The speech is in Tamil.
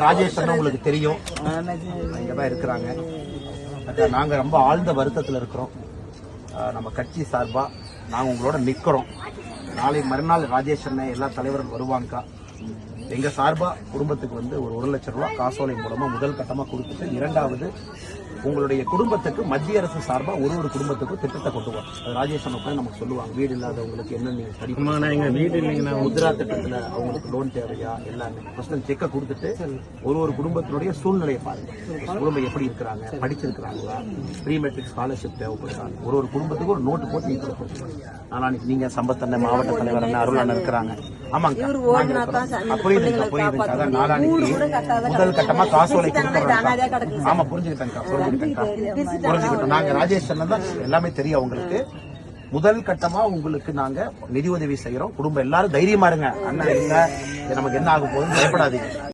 ராஜேஷ் அண்ணா உங்களுக்கு தெரியும், இங்கதான் இருக்கிறாங்க. நாங்க ரொம்ப ஆழ்ந்த வருத்தத்தில் இருக்கிறோம். நம்ம கட்சி சார்பா நாங்க உங்களோட நிக்கிறோம். நாளை மறுநாள் ராஜேஷ் அண்ணா எல்லா தலைவரும் வருவாங்க. எங்க சார்பா குடும்பத்துக்கு ஒரு 1 லட்சம் ரூபாய் காசோலை மூலமா முதல் கட்டமா கொடுத்துட்டு, இரண்டாவது உங்களுடைய குடும்பத்துக்கு மத்திய அரசு சார்பா ஒரு குடும்பத்துக்கும் திட்டத்தை கொண்டு வரும். அது ராஜேஷ் அண்ணா போய் நமக்கு சொல்லுவாங்க. வீடு இல்லாதவங்களுக்கு என்ன நீங்க படிக்கணும், முத்ரா திட்டத்துல அவங்களுக்கு லோன் தேவையா, எல்லாமே ஃபர்ஸ்ட் செக்கை கொடுத்துட்டு ஒரு குடும்பத்தினுடைய சூழ்நிலையை பாருங்க. குடும்பம் எப்படி இருக்கிறாங்க, படிச்சிருக்கிறாங்களா, ப்ரீ மெட்ரிக் ஸ்காலர்ஷிப் தேவைப்படுறாங்க. ஒரு குடும்பத்துக்கு ஒரு நோட்டு போட்டு நீங்க கொடுக்கணும். நாளைக்கு நீங்க சம்பத்தண்ண மாவட்ட தலைவர் அண்ணன் அருள் அண்ணன் இருக்கிறாங்க. ஆமாங்க, புரியுதுங்க. நாளைக்கு முதல் கட்டமா காசோலை கொடுத்துறாங்க. ஆமா, புரிஞ்சுக்கிட்டேன். நாங்க ராஜேஷ் அண்ணன் தான் எல்லாமே தெரியும் அவங்களுக்கு. முதல் கட்டமா உங்களுக்கு நாங்க நிதி உதவி செய்யறோம். குடும்பம் எல்லாரும் தைரியமா இருங்க. அண்ணன் இல்ல நமக்கு என்ன ஆக போகுதுன்னு பயப்படாதீங்க.